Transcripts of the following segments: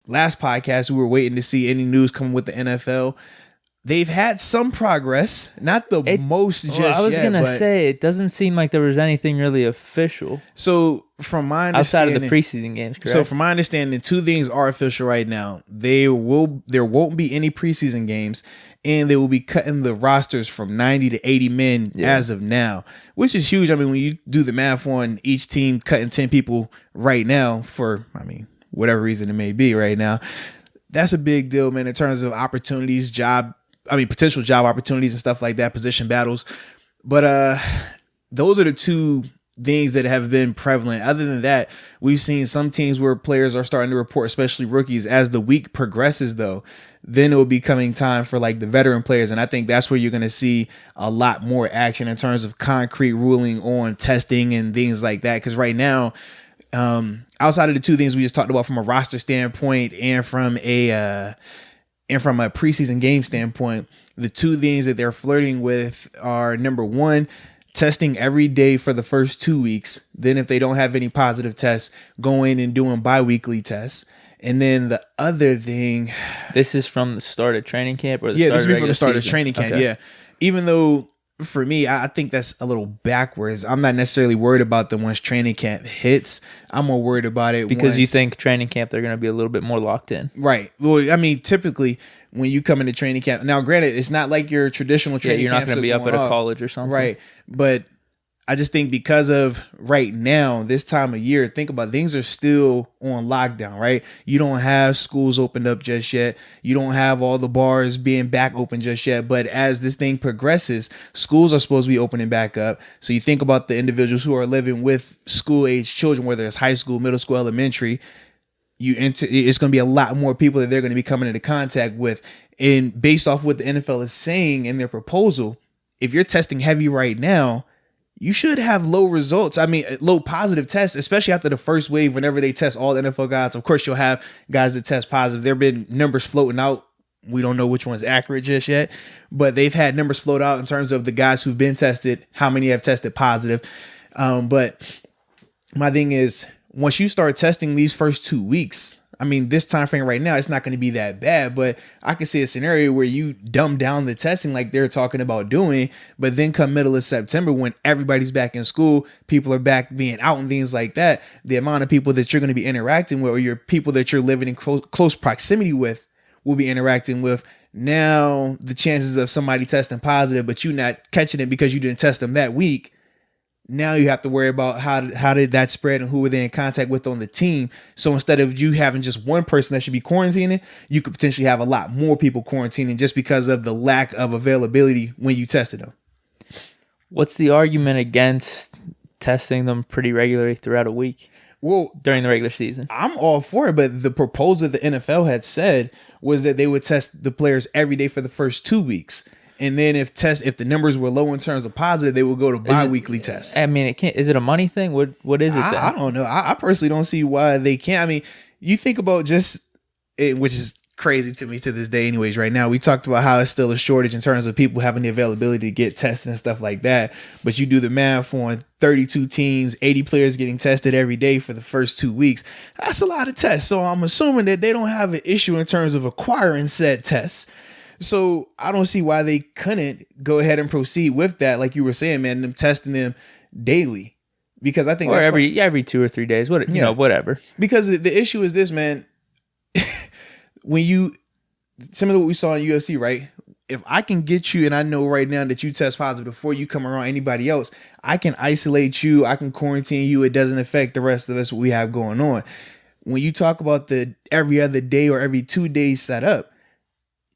last podcast, we were waiting to see any news coming with the NFL. They've had some progress, not the most just yet. I was going to say, it doesn't seem like there was anything really official. So from my understanding, outside of the preseason games, correct? So from my understanding, two things are official right now. There won't be any preseason games, and they will be cutting the rosters from 90 to 80 men as of now, which is huge. I mean, when you do the math on each team cutting 10 people right now for, whatever reason it may be right now, that's a big deal, man, in terms of opportunities, potential job opportunities and stuff like that, position battles. But those are the two things that have been prevalent. Other than that, we've seen some teams where players are starting to report, especially rookies, as the week progresses, though. Then it will be coming time for like the veteran players. And I think that's where you're going to see a lot more action in terms of concrete ruling on testing and things like that. Because right now, outside of the two things we just talked about from a roster standpoint and from a preseason game standpoint, the two things that they're flirting with are, number one, testing every day for the first 2 weeks. Then if they don't have any positive tests, going and doing bi-weekly tests. And then the other thing... This is from the start of training camp? Or this is from the start of training camp, okay. Yeah. Even though... For me, I think that's a little backwards. I'm not necessarily worried about them once training camp hits. I'm more worried about it because you think training camp they're going to be a little bit more locked in. Right. Well, typically when you come into training camp, now granted, it's not like your traditional training camp. You're not going to be up at a college or something. Right. But I just think because of right now, this time of year, think about it, things are still on lockdown, right? You don't have schools opened up just yet. You don't have all the bars being back open just yet. But as this thing progresses, schools are supposed to be opening back up. So you think about the individuals who are living with school-age children, whether it's high school, middle school, elementary, it's going to be a lot more people that they're going to be coming into contact with. And based off what the NFL is saying in their proposal, if you're testing heavy right now, you should have low results. Low positive tests, especially after the first wave, whenever they test all the NFL guys. Of course, you'll have guys that test positive. There have been numbers floating out. We don't know which one's accurate just yet, but they've had numbers float out in terms of the guys who've been tested, how many have tested positive. But my thing is, once you start testing these first 2 weeks, this time frame right now, it's not going to be that bad, but I can see a scenario where you dumb down the testing like they're talking about doing, but then come middle of September when everybody's back in school, people are back being out and things like that, the amount of people that you're going to be interacting with or your people that you're living in close proximity with will be interacting with. Now the chances of somebody testing positive, but you not catching it because you didn't test them that week, now you have to worry about how did that spread and who were they in contact with on the team. So instead of you having just one person that should be quarantining, you could potentially have a lot more people quarantining just because of the lack of availability when you tested them. What's the argument against testing them pretty regularly throughout a week? Well, during the regular season, I'm all for it, but the proposal that the NFL had said was that they would test the players every day for the first 2 weeks. And then if the numbers were low in terms of positive, they would go to bi-weekly tests. Is it a money thing? What is it then? I don't know. I personally don't see why they can't. You think about which is crazy to me to this day anyways. Right now, we talked about how it's still a shortage in terms of people having the availability to get tested and stuff like that. But you do the math on 32 teams, 80 players getting tested every day for the first 2 weeks. That's a lot of tests. So I'm assuming that they don't have an issue in terms of acquiring said tests. So I don't see why they couldn't go ahead and proceed with that. Like you were saying, man, them testing them daily, because I think or every 2 or 3 days, whatever. Because the issue is this, man, similar to what we saw in UFC, right? If I can get you and I know right now that you test positive before you come around anybody else, I can isolate you. I can quarantine you. It doesn't affect the rest of us, what we have going on. When you talk about the every other day or every 2 days set up,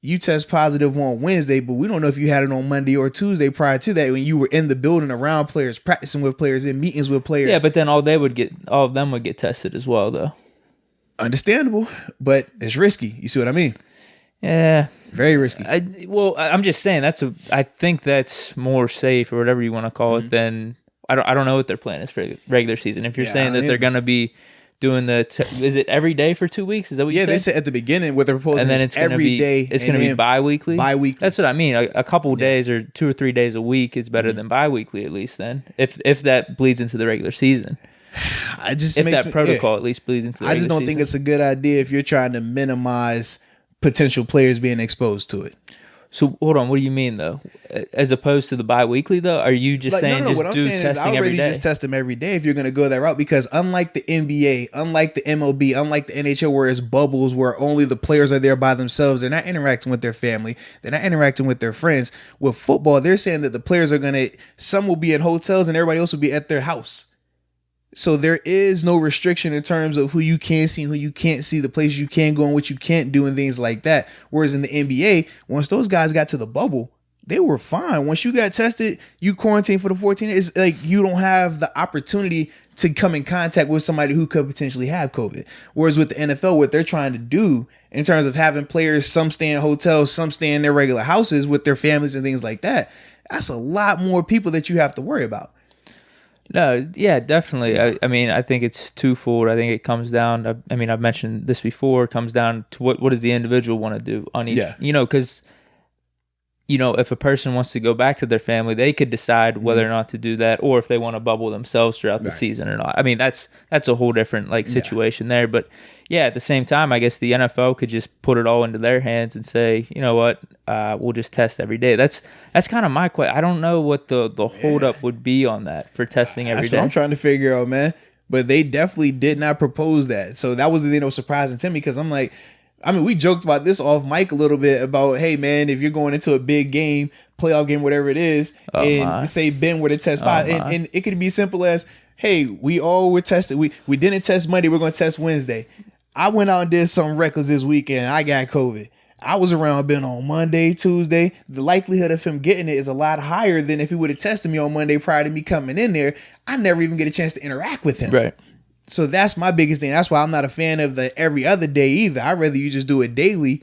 you test positive on Wednesday, but we don't know if you had it on Monday or Tuesday prior to that when you were in the building around players, practicing with players, in meetings with players. Yeah, but then all of them would get tested as well, though. Understandable, but it's risky. You see what I mean? Yeah. Very risky. I'm just saying I think that's more safe or whatever you want to call it than I don't know what their plan is for regular season. If you're saying that they're going to be doing is it every day for 2 weeks? Is that what you said? Yeah, they said at the beginning what they're proposing, and then it's every day. It's going to be bi-weekly? Bi-weekly. That's what I mean. A couple days or 2 or 3 days a week is better than bi-weekly, at least then, if that bleeds into the regular season. I just if that protocol at least bleeds into the I just don't season. think it's a good idea if you're trying to minimize potential players being exposed to it. So hold on, what do you mean though? As opposed to the bi-weekly though? Are you just saying just do testing every day? Just test them every day if you're going to go that route, because unlike the NBA, unlike the MLB, unlike the NHL where it's bubbles where only the players are there by themselves, they're not interacting with their family, they're not interacting with their friends. With football, they're saying that the players are going to, some will be in hotels and everybody else will be at their house. So there is no restriction in terms of who you can see and who you can't see, the places you can go and what you can't do and things like that. Whereas in the NBA, once those guys got to the bubble, they were fine. Once you got tested, you quarantined for the 14 days. It's like you don't have the opportunity to come in contact with somebody who could potentially have COVID. Whereas with the NFL, what they're trying to do in terms of having players, some stay in hotels, some stay in their regular houses with their families and things like that, that's a lot more people that you have to worry about. No, yeah, definitely. I mean, I think it's twofold. I think it comes down, I mean, I've mentioned this before, it comes down to what does the individual want to do on each, because, if a person wants to go back to their family, they could decide whether or not to do that, or if they want to bubble themselves throughout the season or not. I mean, that's a whole different situation there. But yeah, at the same time, I guess the NFL could just put it all into their hands and say, you know what, we'll just test every day. That's kind of my question. I don't know what the holdup would be on that for testing every day. That's what I'm trying to figure out, man. But they definitely did not propose that. So that was the thing that was surprising to me, because I'm like, we joked about this off mic a little bit about, hey, man, if you're going into a big game, playoff game, whatever it is, say Ben were to test positive, and it could be simple as, hey, we all were tested. We didn't test Monday. We're going to test Wednesday. I went out and did something reckless this weekend. I got COVID. I was around Ben on Monday, Tuesday. The likelihood of him getting it is a lot higher than if he would have tested me on Monday prior to me coming in there. I never even get a chance to interact with him. Right. So that's my biggest thing. That's why I'm not a fan of the every other day either. I'd rather you just do it daily,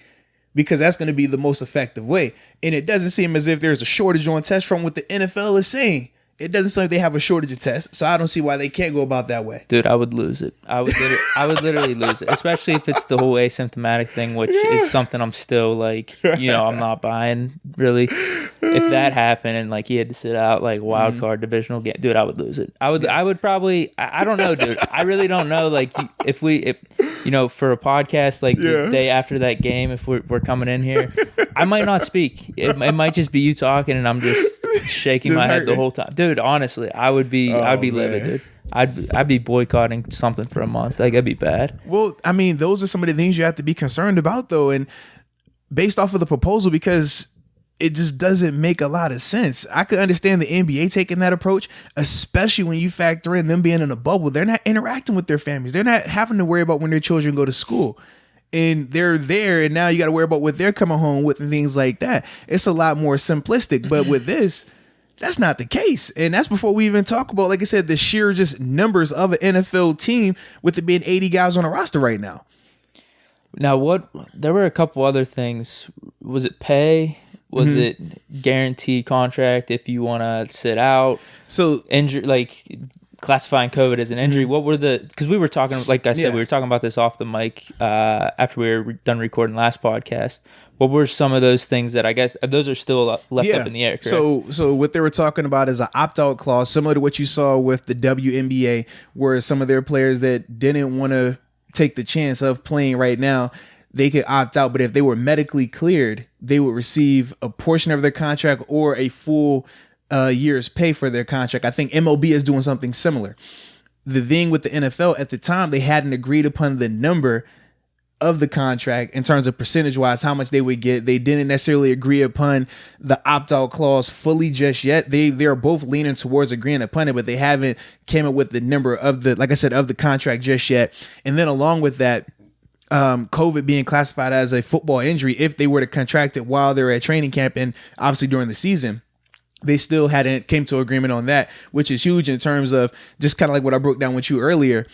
because that's going to be the most effective way. And it doesn't seem as if there's a shortage on tests from what the NFL is saying. It doesn't seem like they have a shortage of tests, so I don't see why they can't go about that way. Dude, I would lose it. I would literally lose it, especially if it's the whole asymptomatic thing, which is something I'm still like, I'm not buying really. If that happened and like he had to sit out like wild card divisional game, dude, I would lose it. I would probably, I don't know, dude. I really don't know. Like if for a podcast, like the day after that game, if we're coming in here, I might not speak. It might just be you talking and I'm just shaking my head the whole time, dude. Honestly, I'd be livid, dude. I'd be boycotting something for a month. Like, that'd be bad. Well, I mean, those are some of the things you have to be concerned about, though, and based off of the proposal, because it just doesn't make a lot of sense. I could understand the NBA taking that approach, especially when you factor in them being in a bubble. They're not interacting with their families. They're not having to worry about when their children go to school. And they're there, and now you got to worry about what they're coming home with and things like that. It's a lot more simplistic. But with this, that's not the case. And that's before we even talk about, like I said, the sheer just numbers of an NFL team with it being 80 guys on a roster right now. Now, there were a couple other things. Was it pay? Was it guaranteed contract if you want to sit out? So injury, like classifying COVID as an injury. What were because we were talking, like I said, we were talking about this off the mic after we were done recording last podcast. What were some of those things that I guess those are still left up in the air? Correct? So what they were talking about is an opt-out clause, similar to what you saw with the WNBA, where some of their players that didn't want to take the chance of playing right now, they could opt out. But if they were medically cleared, they would receive a portion of their contract or a full year's pay for their contract. I think MLB is doing something similar. The thing with the NFL at the time, they hadn't agreed upon the number of the contract in terms of percentage wise, how much they would get. They didn't necessarily agree upon the opt-out clause fully just yet. They're both leaning towards agreeing upon it, but they haven't came up with the number of like I said, of the contract just yet. And then along with that, COVID being classified as a football injury, if they were to contract it while they're at training camp and obviously during the season, they still hadn't came to agreement on that, which is huge in terms of just kind of like what I broke down with you earlier.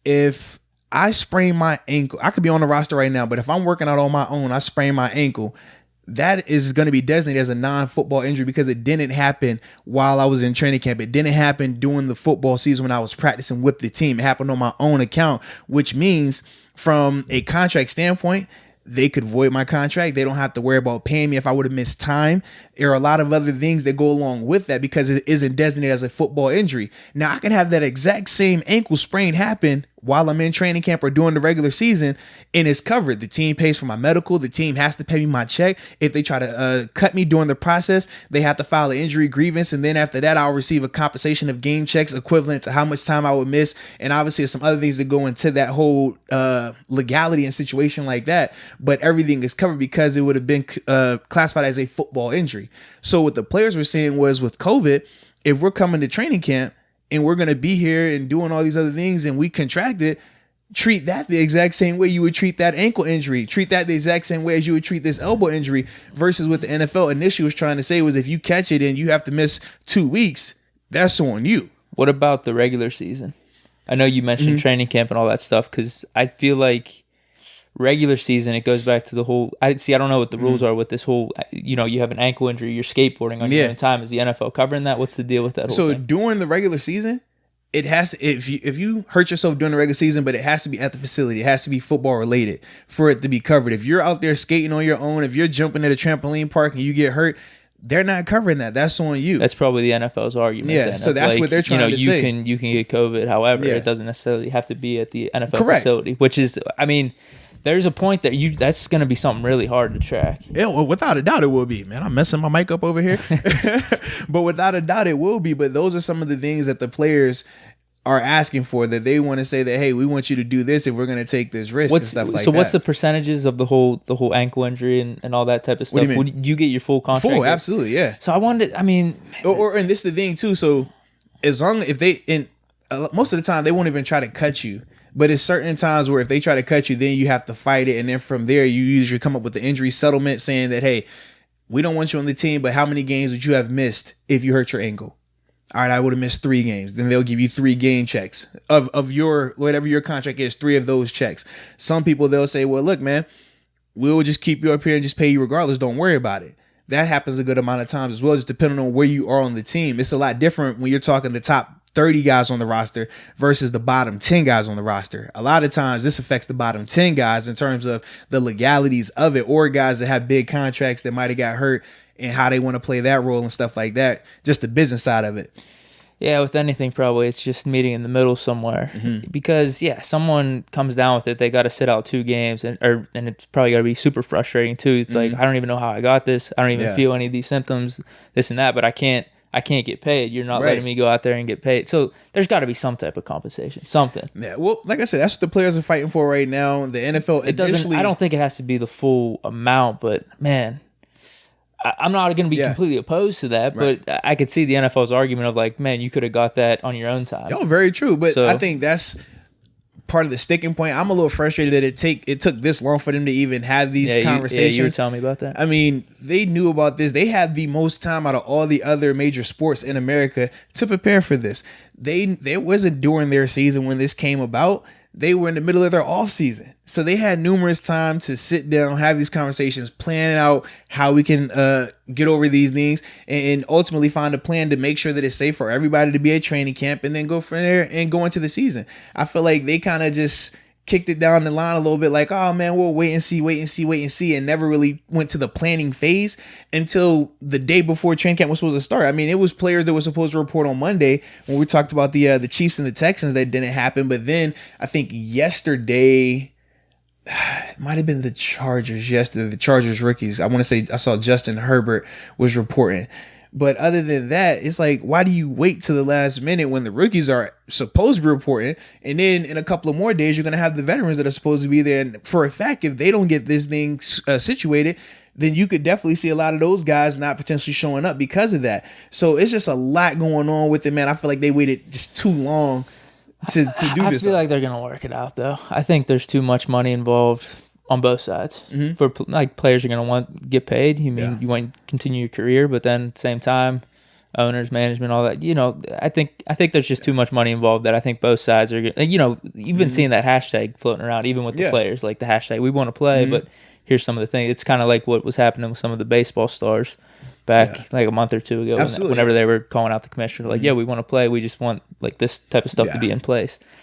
If I sprain my ankle, I could be on the roster right now, but if I'm working out on my own, I sprain my ankle, that is going to be designated as a non-football injury because it didn't happen while I was in training camp. It didn't happen during the football season when I was practicing with the team. It happened on my own account, which means from a contract standpoint, they could void my contract. They don't have to worry about paying me if I would have missed time. There are a lot of other things that go along with that because it isn't designated as a football injury. Now, I can have that exact same ankle sprain happen while I'm in training camp or during the regular season, and it's covered. The team pays for my medical. The team has to pay me my check. If they try to cut me during the process, they have to file an injury grievance, and then after that, I'll receive a compensation of game checks equivalent to how much time I would miss. And obviously, there's some other things that go into that whole legality and situation like that. But everything is covered because it would have been classified as a football injury. So what the players were saying was, with COVID, if we're coming to training camp and we're going to be here and doing all these other things and we contracted, treat that the exact same way you would treat that ankle injury. Treat that the exact same way as you would treat this elbow injury, versus what the NFL initially was trying to say was, if you catch it and you have to miss 2 weeks, that's on you. What about the regular season? I know you mentioned training camp and all that stuff, because I feel like regular season, it goes back to the whole, I don't know what the rules are with this whole, you have an ankle injury, you're skateboarding on your own time. Is the NFL covering that? What's the deal with that whole thing? During the regular season, it has to, if you hurt yourself during the regular season, but it has to be at the facility, it has to be football related for it to be covered. If you're out there skating on your own, if you're jumping at a trampoline park and you get hurt, they're not covering that. That's on you. That's probably the NFL's argument. Yeah, so that's what they're trying to say. You can get COVID. However, it doesn't necessarily have to be at the NFL facility, which is, there's a point that that's going to be something really hard to track. Yeah, well, without a doubt it will be. Man, I'm messing my mic up over here. But without a doubt it will be. But those are some of the things that the players are asking for, that they want to say that, hey, we want you to do this if we're going to take this risk and stuff like that. So what's the percentages of the whole ankle injury and all that type of stuff? What do you mean? You get your full contract? Full, absolutely, yeah. So I wanted, and this is the thing too. So as long if they, most of the time they won't even try to cut you. But it's certain times where if they try to cut you, then you have to fight it. And then from there, you usually come up with the injury settlement saying that, hey, we don't want you on the team, but how many games would you have missed if you hurt your ankle? All right, I would have missed 3 games. Then they'll give you 3 game checks of your, whatever your contract is, 3 of those checks. Some people, they'll say, well, look, man, we'll just keep you up here and just pay you regardless. Don't worry about it. That happens a good amount of times as well, just depending on where you are on the team. It's a lot different when you're talking the top 30 guys on the roster versus the bottom 10 guys on the roster. A lot of times this affects the bottom 10 guys in terms of the legalities of it, or guys that have big contracts that might have got hurt and how they want to play that role and stuff like that. Just the business side of it. Yeah, with anything, probably it's just meeting in the middle somewhere. Because someone comes down with it, they got to sit out 2 games, and it's probably got to be super frustrating too. It's like, I don't even know how I got this. I don't even feel any of these symptoms, this and that, but I can't get paid. You're not letting me go out there and get paid. So there's got to be some type of compensation, something. Yeah, well, like I said, that's what the players are fighting for right now. The NFL, I don't think it has to be the full amount, but man, I'm not going to be completely opposed to that. But I could see the NFL's argument of like, man, you could have got that on your own time. Oh, very true. But I think that's part of the sticking point. I'm a little frustrated that it took this long for them to even have these conversations. You were telling me about that. I mean, they knew about this. They had the most time out of all the other major sports in America to prepare for this. They wasn't during their season when this came about. They were in the middle of their off season. So they had numerous time to sit down, have these conversations, plan out how we can get over these things, and ultimately find a plan to make sure that it's safe for everybody to be at training camp, and then go from there and go into the season. I feel like they kind of just kicked it down the line a little bit, like, oh man, we'll wait and see, and never really went to the planning phase until the day before training camp was supposed to start. I mean, it was players that were supposed to report on Monday when we talked about the Chiefs and the Texans that didn't happen. But then I think yesterday, it might have been the Chargers yesterday, the Chargers rookies. I want to say I saw Justin Herbert was reporting. But other than that, it's like, why do you wait to the last minute when the rookies are supposed to be reporting? And then in a couple of more days, you're going to have the veterans that are supposed to be there. And for a fact, if they don't get this thing situated, then you could definitely see a lot of those guys not potentially showing up because of that. So it's just a lot going on with it, man. I feel like they waited just too long to do this. I feel like they're going to work it out, though. I think there's too much money involved on both sides. For like, players are going to want to get paid. You you want to continue your career, but then at the same time, owners, management, all that. I think there's just too much money involved that I think both sides are. You've been seeing that hashtag floating around, even with the players, like the hashtag we want to play, but here's some of the things. It's kind of like what was happening with some of the baseball stars back like a month or two ago, whenever they were calling out the commissioner, like, we want to play, we just want like this type of stuff to be in place.